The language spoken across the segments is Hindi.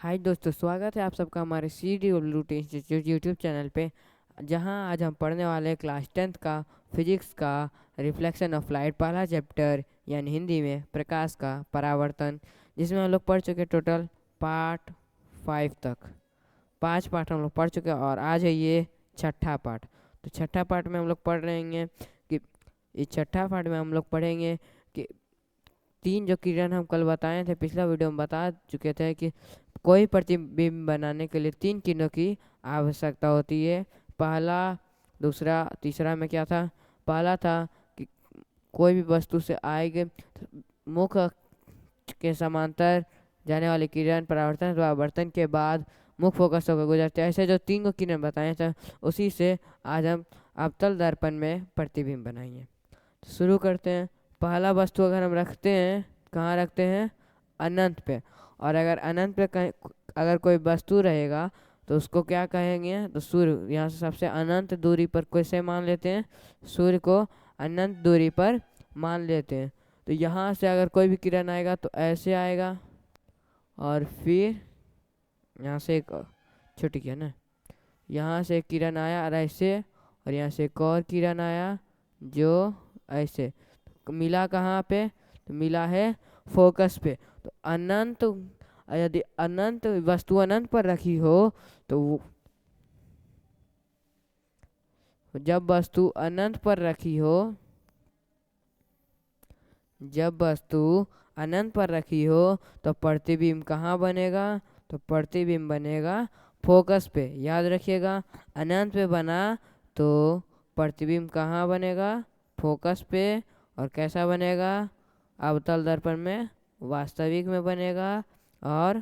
हाय दोस्तों, स्वागत है आप सबका हमारे CDW इंस्टीट्यूट यूट्यूब चैनल पे। जहां आज हम पढ़ने वाले हैं क्लास 10th का फिजिक्स का रिफ्लेक्शन ऑफ लाइट पहला चैप्टर, यानी हिंदी में प्रकाश का परावर्तन, जिसमें हम लोग पढ़ चुके टोटल पार्ट 5 तक। 5 पार्ट हम लोग पढ़ चुके हैं और आज है ये छठा पार्ट। तो छठा पार्ट में हम लोग पढ़ रहे हैं कि इस छठा पार्ट में हम लोग पढ़ेंगे कि तीन जो किरण हम कल बताए थे, पिछला वीडियो में बता चुके थे कि कोई प्रतिबिंब बनाने के लिए तीन किरणों की आवश्यकता होती है। पहला, दूसरा, तीसरा में क्या था? पहला था कि कोई भी वस्तु से आएगी मुख के समांतर जाने वाली किरण परावर्तन अथवा आवर्तन के बाद मुख फोकस होकर गुजरते हैं। ऐसे जो तीन को किरण बताए थे, उसी से आज हम अवतल दर्पण में प्रतिबिंब बनाएंगे। तो शुरू करते हैं। पहला वस्तु अगर हम रखते हैं, कहाँ रखते हैं? अनंत पे। और अगर अनंत पे कहीं अगर कोई वस्तु रहेगा तो उसको क्या कहेंगे? तो सूर्य। यहाँ से सबसे अनंत दूरी पर कैसे मान लेते हैं? सूर्य को अनंत दूरी पर मान लेते हैं। तो यहाँ से अगर कोई भी किरण आएगा तो ऐसे आएगा, और फिर यहाँ से एक छोटी किरण है, यहाँ से एक किरण आया और ऐसे, और यहाँ से एक और किरण आया जो ऐसे मिला। कहाँ पे? तो मिला है फोकस पे। तो अनंत, यदि अनंत वस्तु अनंत पर रखी हो तो जब वस्तु अनंत पर रखी हो, जब वस्तु अनंत पर रखी हो तो प्रतिबिंब कहाँ बनेगा? तो प्रतिबिंब बनेगा फोकस पे। याद रखिएगा, अनंत पे बना तो प्रतिबिंब कहाँ बनेगा? फोकस पे। और कैसा बनेगा? अवतल दर्पण में वास्तविक में बनेगा और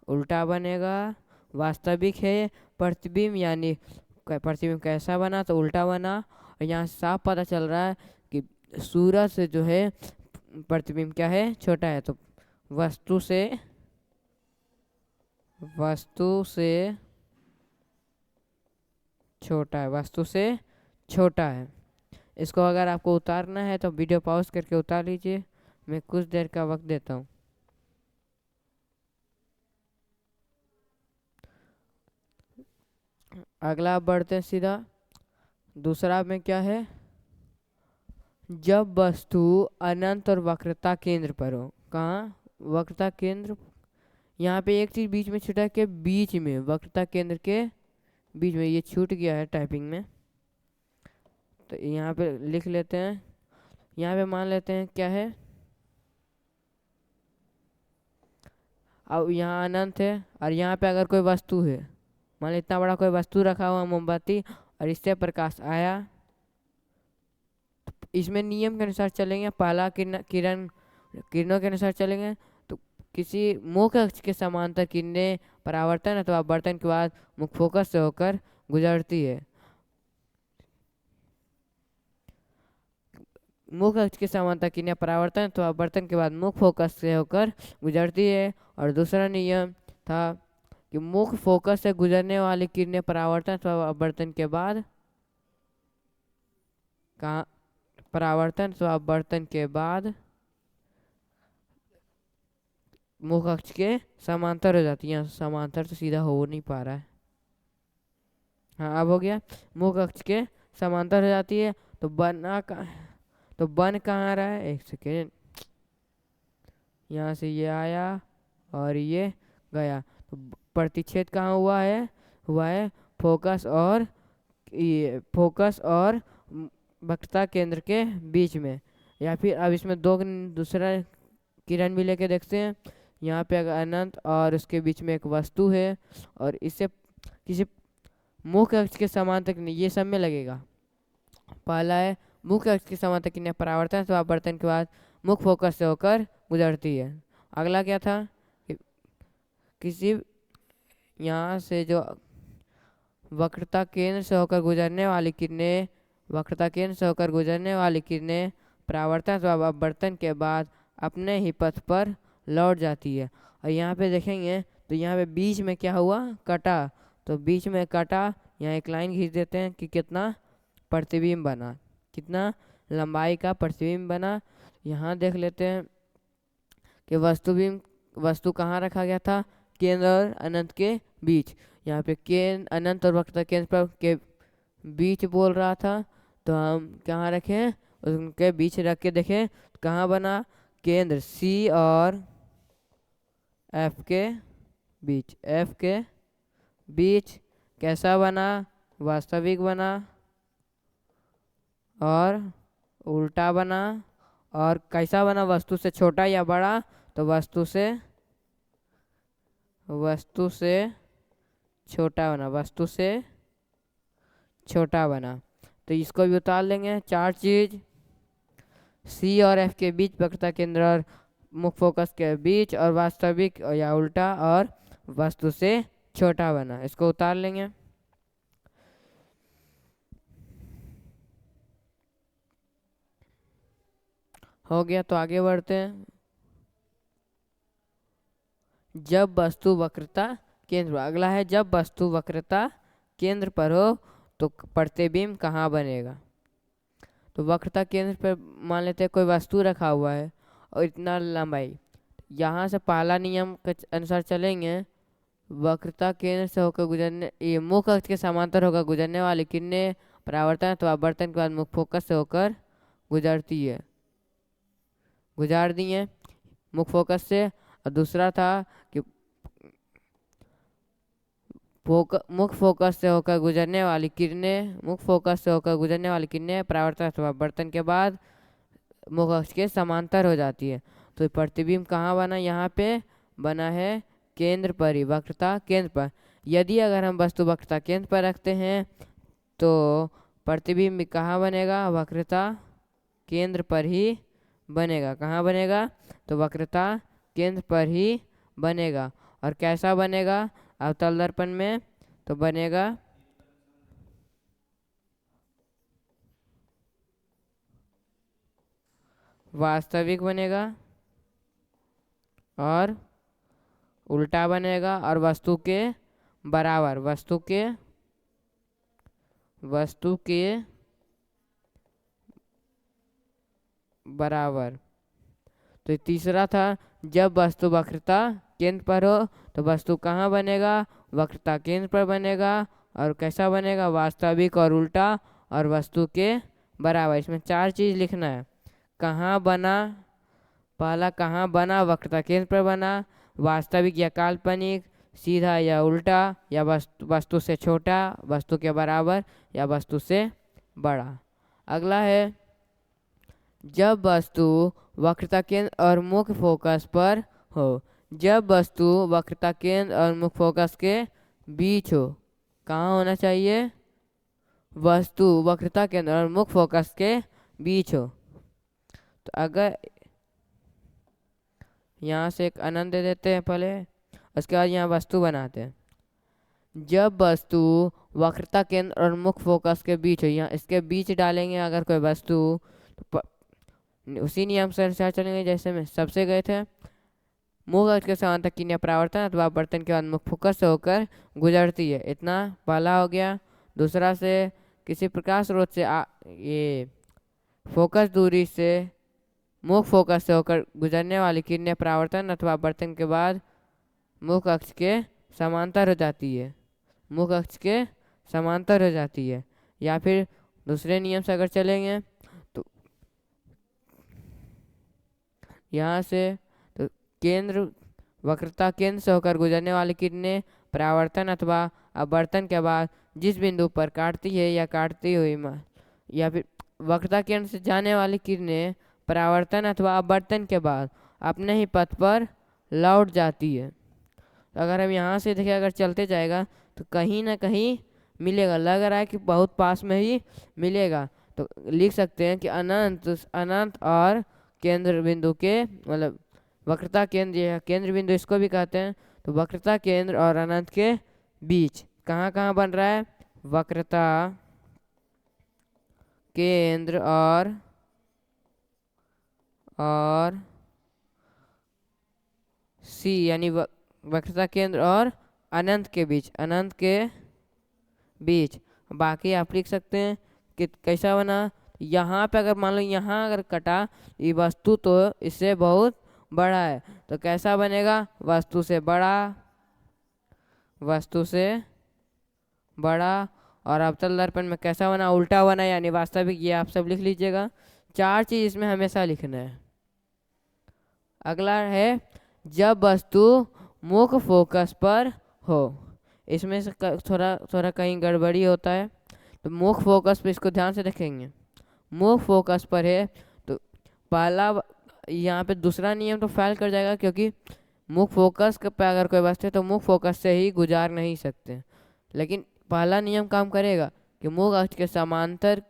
उल्टा बनेगा। वास्तविक है प्रतिबिंब, यानी प्रतिबिंब कैसा बना? तो उल्टा बना। और यहाँ से साफ पता चल रहा है कि सूरज से जो है प्रतिबिंब क्या है? छोटा है। तो वस्तु से छोटा है, वस्तु से छोटा है। इसको अगर आपको उतारना है तो वीडियो पॉज करके उतार लीजिए। मैं कुछ देर का वक्त देता हूँ। अगला बढ़ते हैं सीधा। दूसरा में क्या है? जब वस्तु अनंत और वक्रता केंद्र पर हो। कहाँ? वक्रता केंद्र। यहाँ पे एक चीज बीच में छूटा के, बीच में वक्रता केंद्र के बीच में, ये छूट गया है टाइपिंग में, तो यहाँ पे लिख लेते हैं। यहाँ पे मान लेते हैं क्या है, अब यहाँ अनंत है और यहाँ पे अगर कोई वस्तु है, मान लो इतना बड़ा कोई वस्तु रखा हुआ मोमबत्ती, और इससे प्रकाश आया, इसमें नियम के अनुसार चलेंगे। पहला किरणों के अनुसार चलेंगे तो किसी मुख्य अक्ष के समांतर किरणें परावर्तन अथवा अपवर्तन के बाद मुख्य फोकस से होकर गुजरती है। मुख्य अक्ष के समांतर किरणें परावर्तन अथवा अपवर्तन के बाद मुख्य फोकस से होकर गुजरती है। और दूसरा नियम था कि मुख्य फोकस से गुजरने वाली किरणें परावर्तन अथवा अपवर्तन के बाद कहाँ? परावर्तन अथवा अपवर्तन के बाद मुख्य अक्ष के समांतर हो जाती है। समांतर तो सीधा हो नहीं पा रहा है। हाँ, अब हो गया। मुख्य अक्ष के समांतर हो जाती है। तो बन कहाँ आ रहा है? एक सेकेंड, यहाँ से ये आया और ये गया, तो प्रतिच्छेद कहाँ हुआ है? हुआ है फोकस और वक्रता केंद्र के बीच में। या फिर अब इसमें दूसरा किरण भी लेके देखते हैं। यहाँ पे अगर अनंत और उसके बीच में एक वस्तु है और इससे किसी मुख्य अक्ष के समांतर नहीं, ये सब में लगेगा। पहला है मुख्य अक्ष के समांतर किरणें परावर्तन अथवा अपवर्तन के बाद मुख्य फोकस से होकर गुजरती है। अगला क्या था कि किसी यहाँ से जो वक्रता केंद्र से होकर गुजरने वाली किरणें परावर्तन अथवा अपवर्तन के बाद अपने ही पथ पर लौट जाती है। और यहाँ पे देखेंगे तो यहाँ पे बीच में क्या हुआ? कटा। तो बीच में कटा, यहाँ एक लाइन खींच देते हैं कि कितना प्रतिबिंब बना, कितना लंबाई का प्रतिबिंब बना। यहाँ देख लेते हैं कि वस्तु कहाँ रखा गया था? केंद्र और अनंत के बीच। यहाँ पे केंद्र अनंत और वक्रता केंद्र पर के बीच बोल रहा था, तो हम कहाँ रखें, उनके बीच रख के देखें कहाँ बना, केंद्र सी और एफ के बीच। एफ के बीच कैसा बना, वास्तविक बना और उल्टा बना। और कैसा बना, वस्तु से छोटा या बड़ा, तो वस्तु से छोटा बना, वस्तु से छोटा बना। तो इसको भी उतार लेंगे। चार चीज सी और एफ के बीच, वक्रता केंद्र और मुख्य फोकस के बीच, और वास्तविक या उल्टा, और वस्तु से छोटा बना। इसको उतार लेंगे। हो गया, तो आगे बढ़ते हैं। जब वस्तु वक्रता केंद्र, अगला है जब वस्तु वक्रता केंद्र पर हो तो प्रतिबिंब कहाँ बनेगा। तो वक्रता केंद्र पर मान लेते हैं कोई वस्तु रखा हुआ है और इतना लंबाई, यहाँ से पहला नियम के अनुसार चलेंगे, वक्रता केंद्र से होकर गुजरने, ये मुख्य अक्ष के समांतर होकर गुजरने वाली किरणें परावर्तन अथवा अपवर्तन के बाद मुख्य फोकस से होकर गुजार दी है मुख्य फोकस से। और दूसरा था कि मुख्य फोकस से होकर गुजरने वाली किरणें परावर्तन अथवा अपवर्तन के बाद मुख्य अक्ष के समांतर हो जाती है। तो प्रतिबिंब कहाँ बना, यहाँ पे बना है केंद्र पर ही, वक्रता केंद्र पर। यदि अगर हम वस्तु वक्रता केंद्र पर रखते हैं तो प्रतिबिंब कहाँ बनेगा, वक्रता केंद्र पर ही बनेगा। कहाँ बनेगा, तो वक्रता केंद्र पर ही बनेगा। और कैसा बनेगा, अवतल दर्पण में तो बनेगा वास्तविक बनेगा और उल्टा बनेगा, और वस्तु के बराबर, वस्तु के बराबर। तो तीसरा था जब वस्तु वक्रता केंद्र पर हो तो वस्तु कहाँ बनेगा, वक्रता केंद्र पर बनेगा। और कैसा बनेगा, वास्तविक और उल्टा, और वस्तु के बराबर। इसमें चार चीज लिखना है। कहाँ बना, पहला कहाँ बना, वक्रता केंद्र पर बना, वास्तविक या काल्पनिक, सीधा या उल्टा, या वस्तु से छोटा, वस्तु के बराबर, या वस्तु से बड़ा। अगला है जब वस्तु वक्रता केंद्र और मुख्य फोकस पर हो। जब वस्तु वक्रता केंद्र और मुख्य फोकस के बीच हो, कहाँ होना चाहिए, वस्तु वक्रता केंद्र और मुख्य फोकस के बीच हो। तो अगर यहाँ से एक अनंत दे देते हैं पहले, उसके बाद यहाँ वस्तु बनाते हैं। जब वस्तु वक्रता केंद्र और मुख्य फोकस के बीच हो, यहाँ इसके बीच डालेंगे अगर कोई वस्तु, तो उसी नियम से अनुसार चलेंगे जैसे में सबसे गए थे। मुख्य अक्ष के समांतर किरणें परावर्तन अथवा अपवर्तन के बाद मुख्य फोकस से होकर गुजरती है। इतना पहला हो गया। दूसरा से किसी प्रकाश स्रोत से ये फोकस दूरी से मुख्य फोकस से होकर गुजरने वाली किरणें परावर्तन अथवा अपवर्तन के बाद मुख्य अक्ष के समांतर हो जाती है, मुख्य अक्ष के समांतर हो जाती है। या फिर दूसरे नियम से अगर चलेंगे तो यहाँ से तो केंद्र वक्रता केंद्र से होकर गुजरने वाली किरणें परावर्तन अथवा अपवर्तन के बाद जिस बिंदु पर काटती है या काटती हुई, या फिर वक्रता केंद्र से जाने वाली किरणें परावर्तन अथवा अपवर्तन के बाद अपने ही पथ पर लौट जाती है। तो अगर हम यहाँ से देखें, अगर चलते जाएगा तो कहीं ना कहीं मिलेगा, लग रहा है कि बहुत पास में ही मिलेगा। तो लिख सकते हैं कि अनंत और केंद्र बिंदु के, मतलब वक्रता केंद्र या केंद्र बिंदु इसको भी कहते हैं। तो वक्रता केंद्र और अनंत के बीच कहाँ कहाँ बन रहा है, वक्रता केंद्र और सी, यानी वक्रता केंद्र और अनंत के बीच। बाकी आप लिख सकते हैं कि कैसा बना। यहाँ पे अगर मान लो यहाँ अगर कटा, ये वस्तु तो इससे बहुत बड़ा है, तो कैसा बनेगा, वस्तु से बड़ा वस्तु से बड़ा। और अवतल दर्पण में कैसा बना, उल्टा बना यानी वास्तविक। ये आप सब लिख लीजिएगा, 4 चीज इसमें हमेशा लिखना है। अगला है जब वस्तु मुख्य फोकस पर हो। इसमें से थोड़ा थोड़ा कहीं गड़बड़ी होता है, तो मुख्य फोकस पे इसको ध्यान से देखेंगे। मुख्य फोकस पर है तो पहला यहाँ पे दूसरा नियम तो फेल कर जाएगा, क्योंकि मुख्य फोकस पे अगर कोई वस्तु है तो मुख्य फोकस से ही गुजार नहीं सकते। लेकिन पहला नियम काम करेगा कि मुख्य अक्ष के समांतर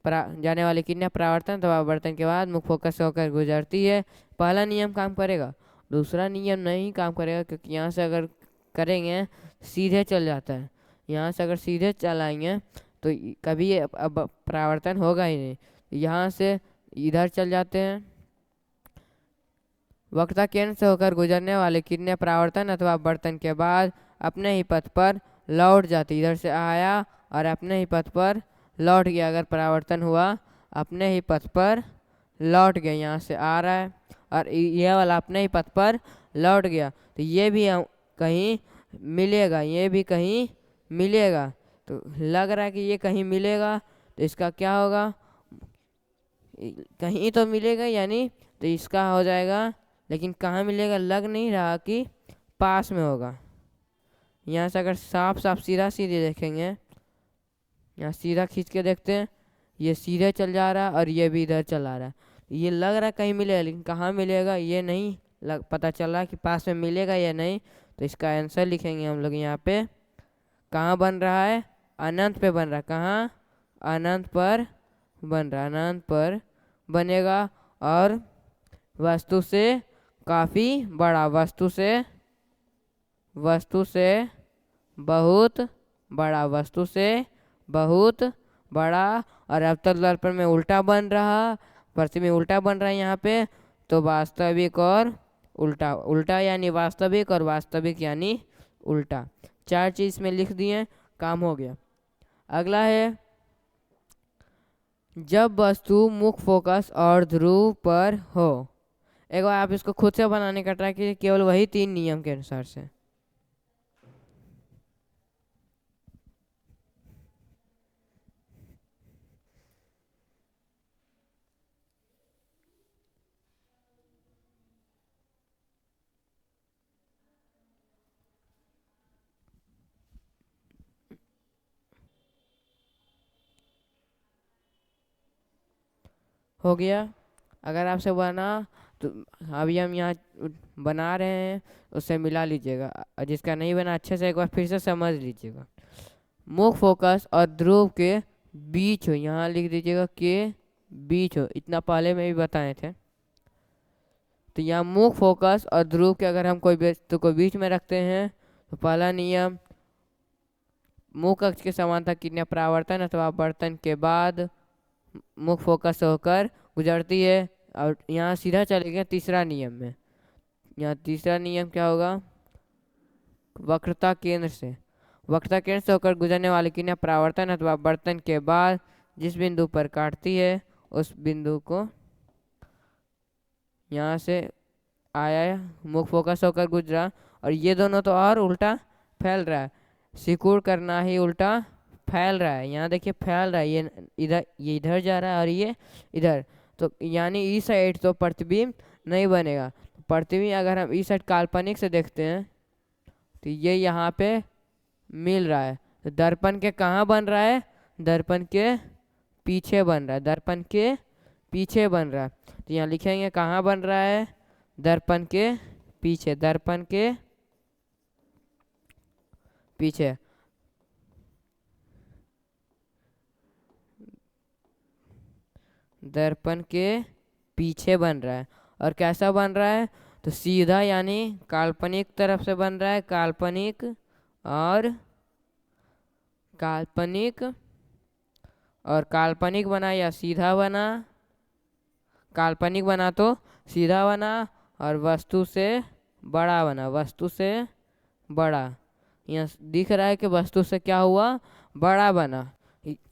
जाने वाली किरणें परावर्तन अथवा अपवर्तन के बाद मुख्य फोकस से होकर गुजरती है। पहला नियम काम करेगा, दूसरा नियम नहीं काम करेगा, क्योंकि यहाँ से अगर करेंगे सीधे चल जाता है। यहाँ से अगर सीधे चलाएंगे तो कभी अब परावर्तन होगा ही नहीं। यहाँ से इधर चल जाते हैं। वक्रता केंद्र से होकर गुजरने वाले किरणें परावर्तन अथवा अपवर्तन के बाद अपने ही पथ पर लौट जाती। इधर से आया और अपने ही पथ पर लौट गया। अगर परावर्तन हुआ अपने ही पथ पर लौट गया, यहाँ से आ रहा है और यह वाला अपने ही पथ पर लौट गया, तो ये भी कहीं मिलेगा, ये भी कहीं मिलेगा। तो लग रहा है कि ये कहीं मिलेगा, तो इसका क्या होगा, कहीं तो मिलेगा यानी, तो इसका हो जाएगा। लेकिन कहाँ मिलेगा लग नहीं रहा कि पास में होगा। यहाँ से अगर साफ साफ सीधा सीधे देखेंगे, यहाँ सीधा खींच के देखते हैं, ये सीधे चल जा रहा है और ये भी इधर चला रहा है। ये लग रहा है कहीं मिलेगा, लेकिन कहाँ मिलेगा ये नहीं पता चल रहा कि पास में मिलेगा या नहीं। तो इसका आंसर लिखेंगे हम लोग यहाँ पे। कहाँ बन रहा है, अनंत पे बन रहा है। कहाँ, अनंत पर बन रहा है, अनंत पर बनेगा। और वस्तु से काफ़ी बड़ा, वस्तु से बहुत बड़ा, वस्तु से बहुत बड़ा। और अवतल दर्पण में उल्टा बन रहा, प्रतिबिंब उल्टा बन रहा है यहाँ पे। तो वास्तविक और उल्टा, उल्टा यानी वास्तविक और वास्तविक यानी उल्टा। 4 चीज में लिख दिए, काम हो गया। अगला है जब वस्तु मुख्य फोकस और ध्रुव पर हो। एक बार आप इसको खुद से बनाने का ट्राई कीजिए, केवल वही 3 नियम के अनुसार से। हो गया। अगर आपसे बना तो अभी हम यहाँ बना रहे हैं, उससे मिला लीजिएगा। और जिसका नहीं बना अच्छे से एक बार फिर से समझ लीजिएगा। मुख्य फोकस और ध्रुव के बीच हो, यहाँ लिख दीजिएगा के बीच हो, इतना पहले में भी बताए थे। तो यहाँ मुख्य फोकस और ध्रुव के अगर हम कोई वस्तु को बीच में रखते हैं तो पहला नियम, मुख्य अक्ष के समांतर किरणें परावर्तन अथवा अपवर्तन के बाद मुख्य फोकस से होकर गुजरती है। और यहाँ सीधा चले गए तीसरा नियम में। यहाँ तीसरा नियम क्या होगा, वक्रता केंद्र से, वक्रता केंद्र से होकर गुजरने वाली किरणें परावर्तन अथवा अपवर्तन के बाद जिस बिंदु पर काटती है उस बिंदु को, यहाँ से आया मुख्य फोकस होकर गुजरा। और ये दोनों तो और उल्टा फैल रहा है, सिकुड़ करना ही उल्टा फैल रहा है। यहाँ देखिए फैल रहा है, ये इधर जा रहा है और ये इधर। तो यानी इस साइड तो प्रतिबिंब नहीं बनेगा। प्रतिबिंब अगर हम इस साइड काल्पनिक से देखते हैं तो ये यहाँ पे मिल रहा है। तो दर्पण के कहाँ बन रहा है, दर्पण के पीछे बन रहा है, दर्पण के पीछे बन रहा है। तो यहाँ लिखेंगे कहाँ बन रहा है, दर्पण के पीछे, दर्पण के पीछे। दर्पण के पीछे बन रहा है। और कैसा बन रहा है, तो सीधा यानी काल्पनिक तरफ से बन रहा है, काल्पनिक और काल्पनिक। और काल्पनिक बना या सीधा बना, काल्पनिक बना तो सीधा बना। और वस्तु से बड़ा बना, वस्तु से बड़ा। यहाँ दिख रहा है कि वस्तु से क्या हुआ, बड़ा बना।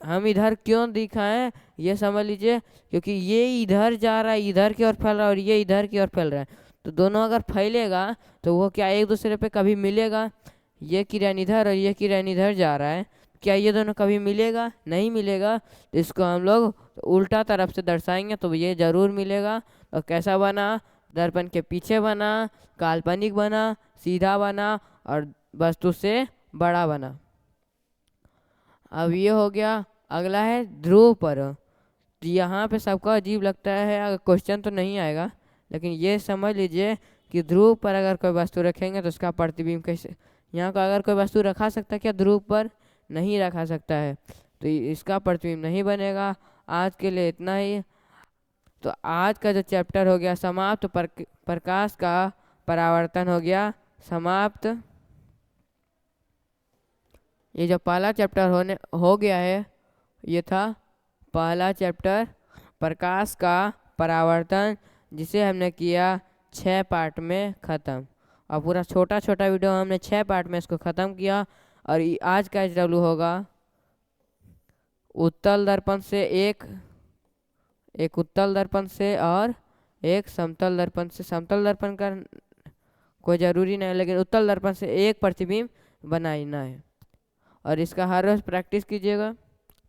हम इधर क्यों दिखाएं ये समझ लीजिए, क्योंकि ये इधर जा रहा है, इधर की ओर फैल रहा है और ये इधर की ओर फैल रहा है। तो दोनों अगर फैलेगा तो वो क्या एक दूसरे पे कभी मिलेगा? ये किरण इधर और ये किरण इधर जा रहा है, क्या ये दोनों कभी मिलेगा? नहीं मिलेगा। तो इसको हम लोग उल्टा तरफ से दर्शाएंगे तो ये जरूर मिलेगा। और कैसा बना? दर्पण के पीछे बना, काल्पनिक बना, सीधा बना और वस्तु से बड़ा बना। अब ये हो गया। अगला है ध्रुव पर। तो यहाँ पे सबको अजीब लगता है, अगर क्वेश्चन तो नहीं आएगा, लेकिन ये समझ लीजिए कि ध्रुव पर अगर कोई वस्तु रखेंगे तो उसका प्रतिबिंब कैसे, यहाँ का अगर कोई वस्तु रखा सकता है क्या ध्रुव पर? नहीं रखा सकता है, तो इसका प्रतिबिंब नहीं बनेगा। आज के लिए इतना ही। तो आज का जो चैप्टर हो गया समाप्त, प्रकाश का परावर्तन हो गया समाप्त। ये जो पहला चैप्टर हो गया है, ये था पहला चैप्टर प्रकाश का परावर्तन, जिसे हमने किया 6 पार्ट में ख़त्म। और पूरा छोटा छोटा वीडियो हमने 6 पार्ट में इसको ख़त्म किया। और आज का एचडब्ल्यू होगा उत्तल दर्पण से एक उत्तल दर्पण से और एक समतल दर्पण से। समतल दर्पण का कोई ज़रूरी नहीं, लेकिन उत्तल दर्पण से एक प्रतिबिंब बनाना है। और इसका हर रोज़ प्रैक्टिस कीजिएगा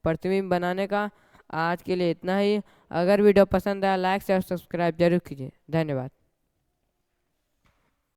प्रतिबिंब बनाने का। आज के लिए इतना ही। अगर वीडियो पसंद आया लाइक शेयर सब्सक्राइब जरूर कीजिए। धन्यवाद।